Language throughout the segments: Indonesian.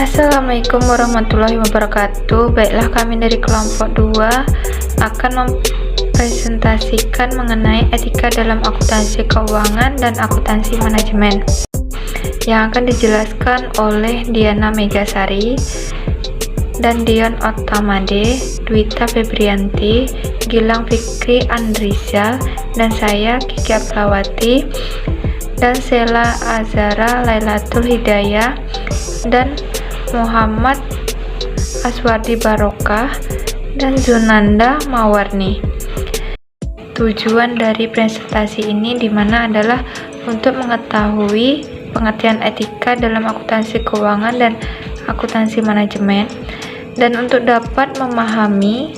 Assalamualaikum warahmatullahi wabarakatuh. Baiklah, kami dari kelompok 2 akan mempresentasikan mengenai etika dalam akuntansi keuangan dan akuntansi manajemen yang akan dijelaskan oleh Diana Megasari dan Dion Otamade, Dwita Febrianti, Gilang Fikri Andrizal, dan saya Kiki Aplawati, dan Sela Azara Lailatul Hidayah, dan Muhammad Aswardi Barokah, dan Zunanda Mawarni. Tujuan dari presentasi ini dimana adalah untuk mengetahui pengertian etika dalam akuntansi keuangan dan akuntansi manajemen, dan untuk dapat memahami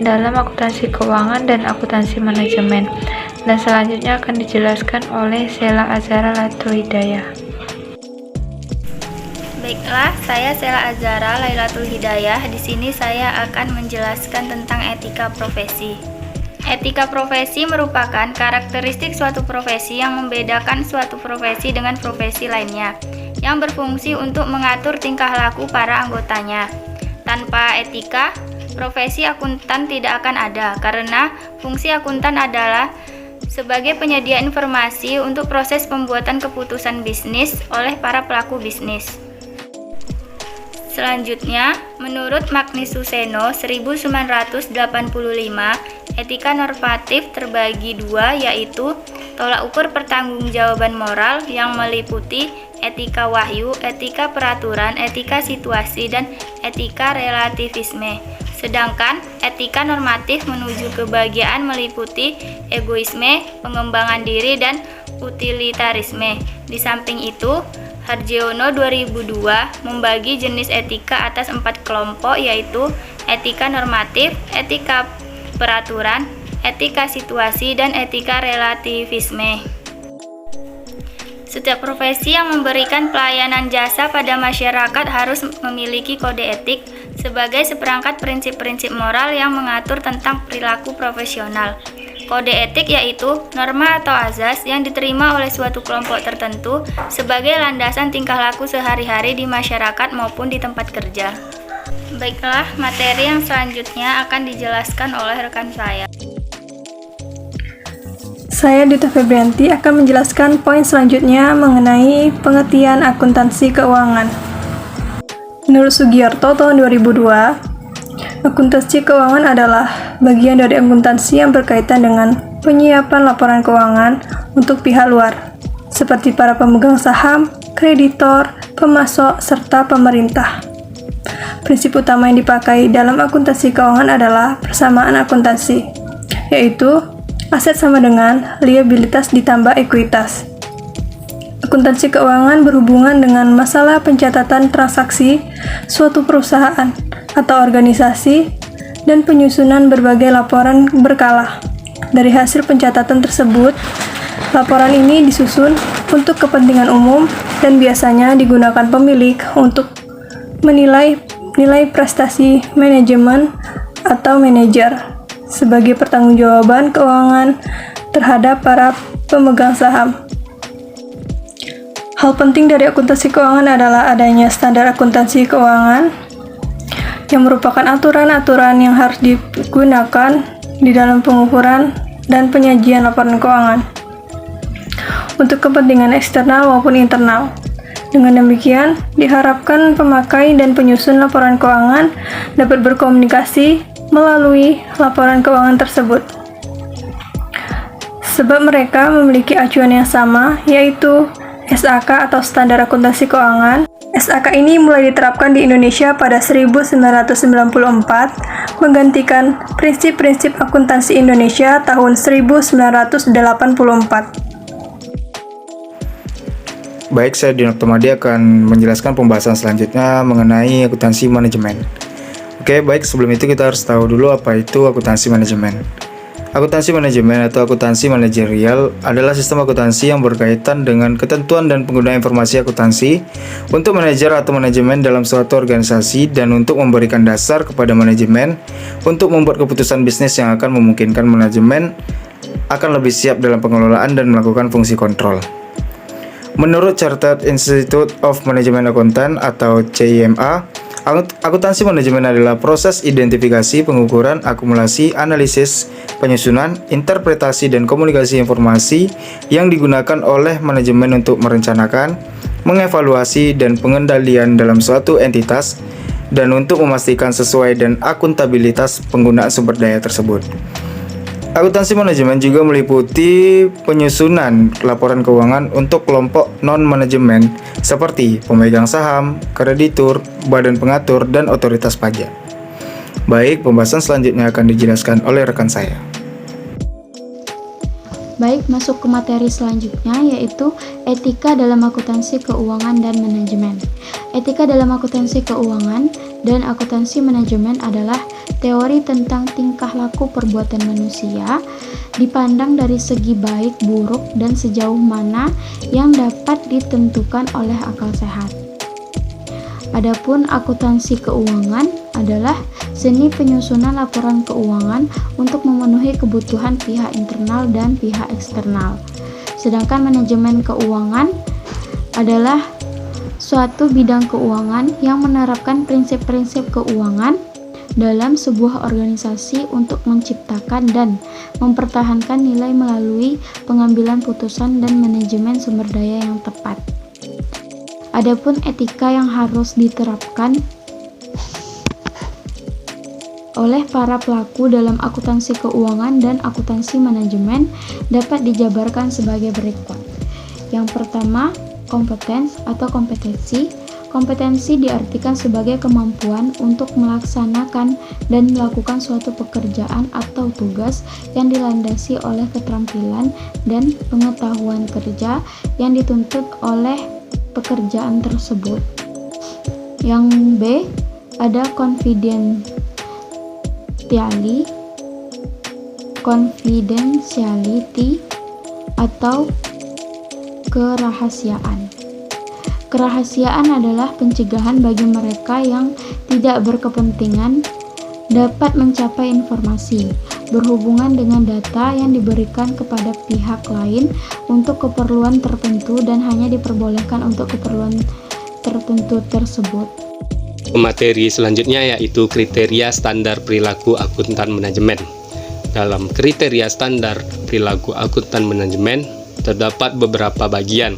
dalam akuntansi keuangan dan akuntansi manajemen. Dan selanjutnya akan dijelaskan oleh Sela Azara Lailatul Hidayah. Baiklah, saya Sela Azara Lailatul Hidayah. Di sini saya akan menjelaskan tentang etika profesi. Etika profesi merupakan karakteristik suatu profesi yang membedakan suatu profesi dengan profesi lainnya, yang berfungsi untuk mengatur tingkah laku para anggotanya. Tanpa etika, profesi akuntan tidak akan ada, karena fungsi akuntan adalah sebagai penyedia informasi untuk proses pembuatan keputusan bisnis oleh para pelaku bisnis. Selanjutnya, menurut Magnus Suseno 1985, etika normatif terbagi dua, yaitu tolak ukur pertanggungjawaban moral yang meliputi etika wahyu, etika peraturan, etika situasi, dan etika relativisme. Sedangkan etika normatif menuju kebahagiaan meliputi egoisme, pengembangan diri, dan utilitarisme. Di samping itu, Harjono 2002 membagi jenis etika atas 4 kelompok, yaitu etika normatif, etika peraturan, etika situasi, dan etika relativisme. Setiap profesi yang memberikan pelayanan jasa pada masyarakat harus memiliki kode etik sebagai seperangkat prinsip-prinsip moral yang mengatur tentang perilaku profesional. Kode etik yaitu norma atau azas yang diterima oleh suatu kelompok tertentu sebagai landasan tingkah laku sehari-hari di masyarakat maupun di tempat kerja. Baiklah, materi yang selanjutnya akan dijelaskan oleh rekan saya. Saya Dwita Febrianti akan menjelaskan poin selanjutnya mengenai pengertian akuntansi keuangan. Menurut Sugiarto tahun 2002, akuntansi keuangan adalah bagian dari akuntansi yang berkaitan dengan penyiapan laporan keuangan untuk pihak luar, seperti para pemegang saham, kreditor, pemasok, serta pemerintah. Prinsip utama yang dipakai dalam akuntansi keuangan adalah persamaan akuntansi, yaitu aset sama dengan liabilitas ditambah ekuitas. Akuntansi keuangan berhubungan dengan masalah pencatatan transaksi suatu perusahaan atau organisasi dan penyusunan berbagai laporan berkala. Dari hasil pencatatan tersebut, laporan ini disusun untuk kepentingan umum dan biasanya digunakan pemilik untuk menilai nilai prestasi manajemen atau manajer sebagai pertanggungjawaban keuangan terhadap para pemegang saham. Hal penting dari akuntansi keuangan adalah adanya standar akuntansi keuangan yang merupakan aturan-aturan yang harus digunakan di dalam pengukuran dan penyajian laporan keuangan untuk kepentingan eksternal maupun internal. Dengan demikian, diharapkan pemakai dan penyusun laporan keuangan dapat berkomunikasi melalui laporan keuangan tersebut, sebab mereka memiliki acuan yang sama, yaitu SAK atau Standar Akuntansi Keuangan. SAK ini mulai diterapkan di Indonesia pada 1994, menggantikan prinsip-prinsip akuntansi Indonesia tahun 1984. Baik, saya Dion Otamade akan menjelaskan pembahasan selanjutnya mengenai akuntansi manajemen. Oke, baik, sebelum itu kita harus tahu dulu apa itu akuntansi manajemen. Akuntansi manajemen atau akuntansi manajerial adalah sistem akuntansi yang berkaitan dengan ketentuan dan penggunaan informasi akuntansi untuk manajer atau manajemen dalam suatu organisasi dan untuk memberikan dasar kepada manajemen untuk membuat keputusan bisnis yang akan memungkinkan manajemen akan lebih siap dalam pengelolaan dan melakukan fungsi kontrol. Menurut Chartered Institute of Management Accountant atau CIMA, akuntansi manajemen adalah proses identifikasi, pengukuran, akumulasi, analisis, penyusunan, interpretasi, dan komunikasi informasi yang digunakan oleh manajemen untuk merencanakan, mengevaluasi, dan pengendalian dalam suatu entitas, dan untuk memastikan sesuai dan akuntabilitas penggunaan sumber daya tersebut. Akuntansi manajemen juga meliputi penyusunan laporan keuangan untuk kelompok non-manajemen seperti pemegang saham, kreditur, badan pengatur, dan otoritas pajak. Baik, pembahasan selanjutnya akan dijelaskan oleh rekan saya. Baik, masuk ke materi selanjutnya yaitu etika dalam akuntansi keuangan dan manajemen. Etika dalam akuntansi keuangan dan akuntansi manajemen adalah teori tentang tingkah laku perbuatan manusia dipandang dari segi baik, buruk, dan sejauh mana yang dapat ditentukan oleh akal sehat. Adapun akuntansi keuangan adalah seni penyusunan laporan keuangan untuk memenuhi kebutuhan pihak internal dan pihak eksternal. Sedangkan manajemen keuangan adalah suatu bidang keuangan yang menerapkan prinsip-prinsip keuangan dalam sebuah organisasi untuk menciptakan dan mempertahankan nilai melalui pengambilan putusan dan manajemen sumber daya yang tepat. Adapun etika yang harus diterapkan oleh para pelaku dalam akuntansi keuangan dan akuntansi manajemen dapat dijabarkan sebagai berikut. Yang pertama, kompetens atau kompetensi. Kompetensi diartikan sebagai kemampuan untuk melaksanakan dan melakukan suatu pekerjaan atau tugas yang dilandasi oleh keterampilan dan pengetahuan kerja yang dituntut oleh pekerjaan tersebut. Yang B, ada confidentiality atau kerahasiaan. Kerahasiaan adalah pencegahan bagi mereka yang tidak berkepentingan dapat mencapai informasi berhubungan dengan data yang diberikan kepada pihak lain untuk keperluan tertentu dan hanya diperbolehkan untuk keperluan tertentu tersebut. Materi selanjutnya yaitu kriteria standar perilaku akuntan manajemen. Dalam kriteria standar perilaku akuntan manajemen terdapat beberapa bagian.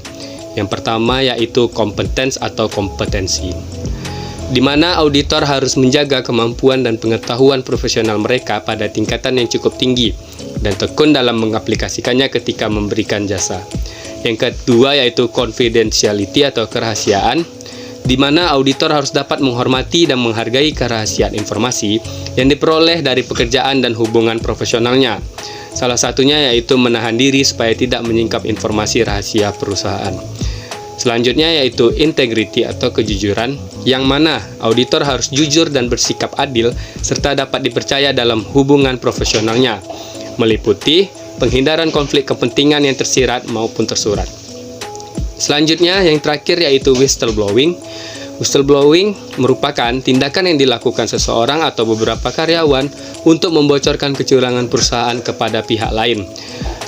Yang pertama yaitu kompetens atau kompetensi, di mana auditor harus menjaga kemampuan dan pengetahuan profesional mereka pada tingkatan yang cukup tinggi dan tekun dalam mengaplikasikannya ketika memberikan jasa. Yang kedua yaitu confidentiality atau kerahasiaan, di mana auditor harus dapat menghormati dan menghargai kerahasiaan informasi yang diperoleh dari pekerjaan dan hubungan profesionalnya. Salah satunya yaitu menahan diri supaya tidak menyingkap informasi rahasia perusahaan. Selanjutnya yaitu integrity atau kejujuran, yang mana auditor harus jujur dan bersikap adil serta dapat dipercaya dalam hubungan profesionalnya, meliputi penghindaran konflik kepentingan yang tersirat maupun tersurat. Selanjutnya yang terakhir yaitu whistleblowing. Whistleblowing merupakan tindakan yang dilakukan seseorang atau beberapa karyawan untuk membocorkan kecurangan perusahaan kepada pihak lain.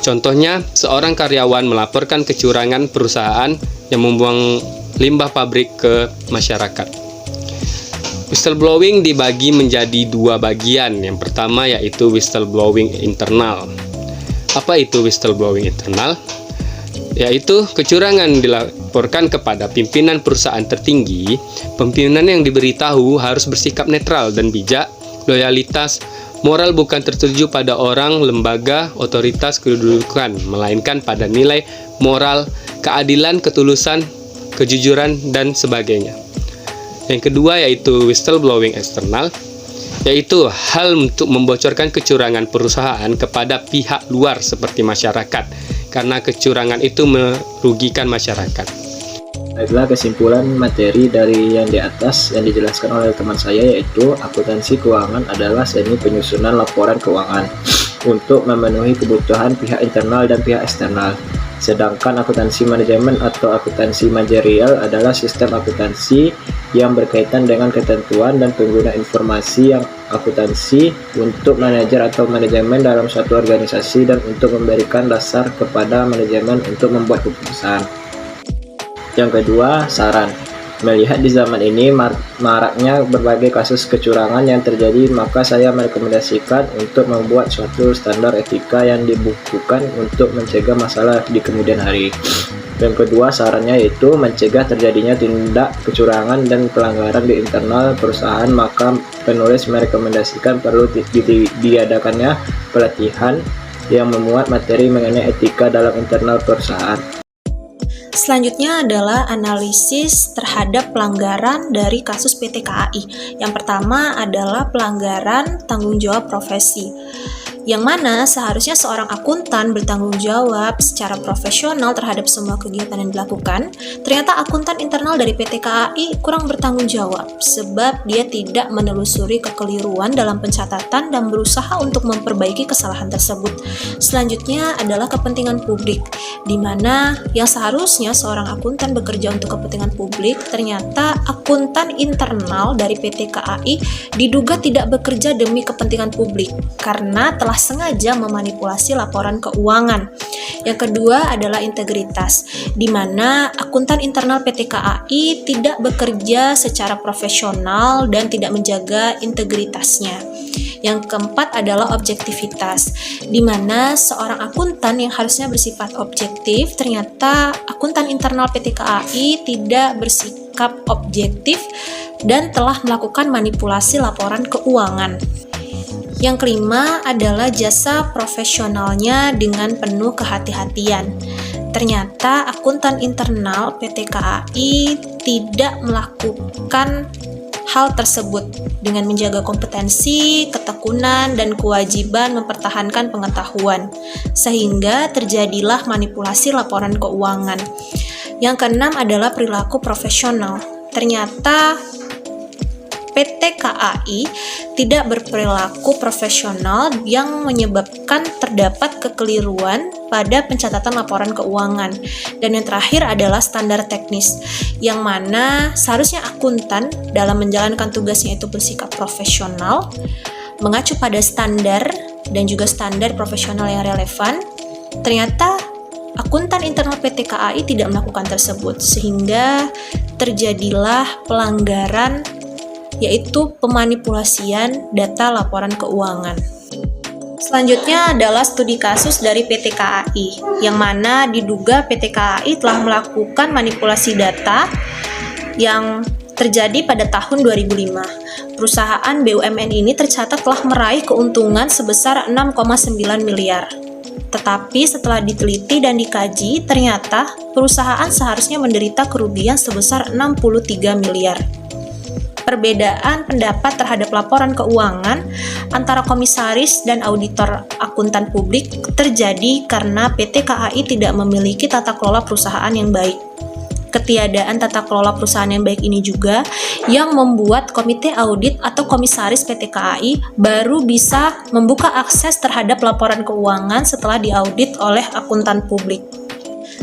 Contohnya, seorang karyawan melaporkan kecurangan perusahaan yang membuang limbah pabrik ke masyarakat. Whistleblowing dibagi menjadi dua bagian. Yang pertama yaitu whistleblowing internal. Apa itu whistleblowing internal? Yaitu kecurangan dilaporkan kepada pimpinan perusahaan tertinggi. Pimpinan yang diberitahu harus bersikap netral dan bijak, loyalitas, moral bukan tertuju pada orang, lembaga, otoritas, kedudukan, melainkan pada nilai moral, keadilan, ketulusan, kejujuran, dan sebagainya. Yang kedua yaitu whistleblowing eksternal, yaitu hal untuk membocorkan kecurangan perusahaan kepada pihak luar seperti masyarakat, karena kecurangan itu merugikan masyarakat. Baiklah, kesimpulan materi dari yang di atas yang dijelaskan oleh teman saya yaitu akuntansi keuangan adalah seni penyusunan laporan keuangan untuk memenuhi kebutuhan pihak internal dan pihak eksternal. Sedangkan akuntansi manajemen atau akuntansi manajerial adalah sistem akuntansi yang berkaitan dengan ketentuan dan penggunaan informasi yang akuntansi untuk manajer atau manajemen dalam suatu organisasi dan untuk memberikan dasar kepada manajemen untuk membuat keputusan. Yang kedua, saran. Melihat di zaman ini maraknya berbagai kasus kecurangan yang terjadi, maka saya merekomendasikan untuk membuat suatu standar etika yang dibukukan untuk mencegah masalah di kemudian hari. Yang kedua, sarannya yaitu mencegah terjadinya tindak kecurangan dan pelanggaran di internal perusahaan, maka penulis merekomendasikan perlu diadakannya pelatihan yang memuat materi mengenai etika dalam internal perusahaan. Selanjutnya adalah analisis terhadap pelanggaran dari kasus PT KAI. Yang pertama adalah pelanggaran tanggung jawab profesi, yang mana seharusnya seorang akuntan bertanggung jawab secara profesional terhadap semua kegiatan yang dilakukan. Ternyata akuntan internal dari PT KAI kurang bertanggung jawab sebab dia tidak menelusuri kekeliruan dalam pencatatan dan berusaha untuk memperbaiki kesalahan tersebut. Selanjutnya adalah kepentingan publik, di mana yang seharusnya seorang akuntan bekerja untuk kepentingan publik, ternyata akuntan internal dari PT KAI diduga tidak bekerja demi kepentingan publik karena telah sengaja memanipulasi laporan keuangan. Yang kedua adalah integritas, di mana akuntan internal PT KAI tidak bekerja secara profesional dan tidak menjaga integritasnya. Yang keempat adalah objektivitas, di mana seorang akuntan yang harusnya bersifat objektif, ternyata akuntan internal PT KAI tidak bersikap objektif dan telah melakukan manipulasi laporan keuangan. Yang kelima adalah jasa profesionalnya dengan penuh kehati-hatian. Ternyata akuntan internal PT KAI tidak melakukan hal tersebut dengan menjaga kompetensi, ketekunan, dan kewajiban mempertahankan pengetahuan, sehingga terjadilah manipulasi laporan keuangan. Yang keenam adalah perilaku profesional. Ternyata PT KAI tidak berperilaku profesional yang menyebabkan terdapat kekeliruan pada pencatatan laporan keuangan. Dan yang terakhir adalah standar teknis, yang mana seharusnya akuntan dalam menjalankan tugasnya itu bersikap profesional, mengacu pada standar dan juga standar profesional yang relevan. Ternyata akuntan internal PT KAI tidak melakukan tersebut, sehingga terjadilah pelanggaran, yaitu pemanipulasian data laporan keuangan. Selanjutnya adalah studi kasus dari PT KAI, yang mana diduga PT KAI telah melakukan manipulasi data yang terjadi pada tahun 2005. Perusahaan BUMN ini tercatat telah meraih keuntungan sebesar 6,9 miliar. Tetapi setelah diteliti dan dikaji, ternyata perusahaan seharusnya menderita kerugian sebesar 63 miliar. Perbedaan pendapat terhadap laporan keuangan antara komisaris dan auditor akuntan publik terjadi karena PT KAI tidak memiliki tata kelola perusahaan yang baik. Ketiadaan tata kelola perusahaan yang baik ini juga yang membuat komite audit atau komisaris PT KAI baru bisa membuka akses terhadap laporan keuangan setelah diaudit oleh akuntan publik.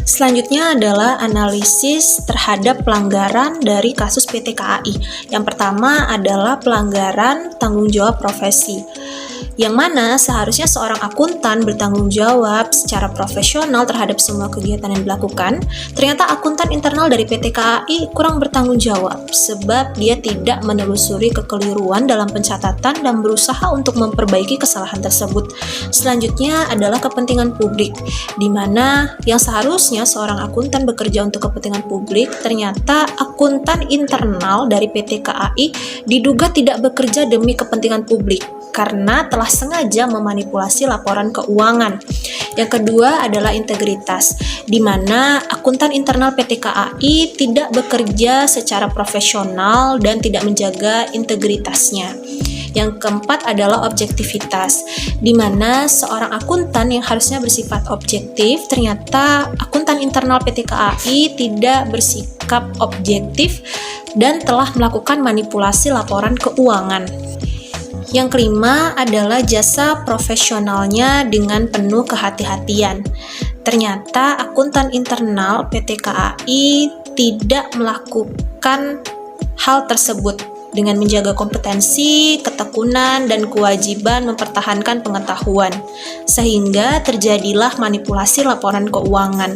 Selanjutnya adalah analisis terhadap pelanggaran dari kasus PT KAI. Yang pertama adalah pelanggaran tanggung jawab profesi, yang mana seharusnya seorang akuntan bertanggung jawab secara profesional terhadap semua kegiatan yang dilakukan. Ternyata akuntan internal dari PT KAI kurang bertanggung jawab sebab dia tidak menelusuri kekeliruan dalam pencatatan dan berusaha untuk memperbaiki kesalahan tersebut. Selanjutnya adalah kepentingan publik, di mana yang seharusnya seorang akuntan bekerja untuk kepentingan publik, ternyata akuntan internal dari PT KAI diduga tidak bekerja demi kepentingan publik karena telah sengaja memanipulasi laporan keuangan. Yang kedua adalah integritas, di mana akuntan internal PT KAI tidak bekerja secara profesional dan tidak menjaga integritasnya. Yang keempat adalah objektivitas, di mana seorang akuntan yang harusnya bersifat objektif, ternyata akuntan internal PT KAI tidak bersikap objektif dan telah melakukan manipulasi laporan keuangan. Yang kelima adalah jasa profesionalnya dengan penuh kehati-hatian. Ternyata akuntan internal PT KAI tidak melakukan hal tersebut dengan menjaga kompetensi, ketekunan, dan kewajiban mempertahankan pengetahuan, sehingga terjadilah manipulasi laporan keuangan.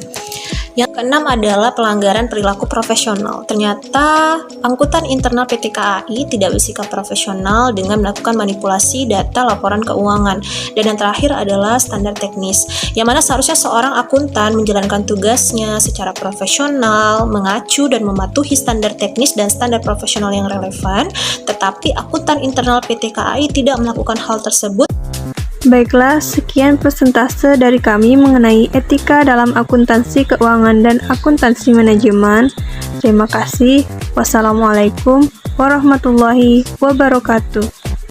Yang keenam adalah pelanggaran perilaku profesional. Ternyata angkutan internal PT KAI tidak bersikap profesional dengan melakukan manipulasi data laporan keuangan. Dan yang terakhir adalah standar teknis, yang mana seharusnya seorang akuntan menjalankan tugasnya secara profesional, mengacu dan mematuhi standar teknis dan standar profesional yang relevan, tetapi akuntan internal PT KAI tidak melakukan hal tersebut. Baiklah, sekian persentase dari kami mengenai etika dalam akuntansi keuangan dan akuntansi manajemen. Terima kasih. Wassalamualaikum warahmatullahi wabarakatuh.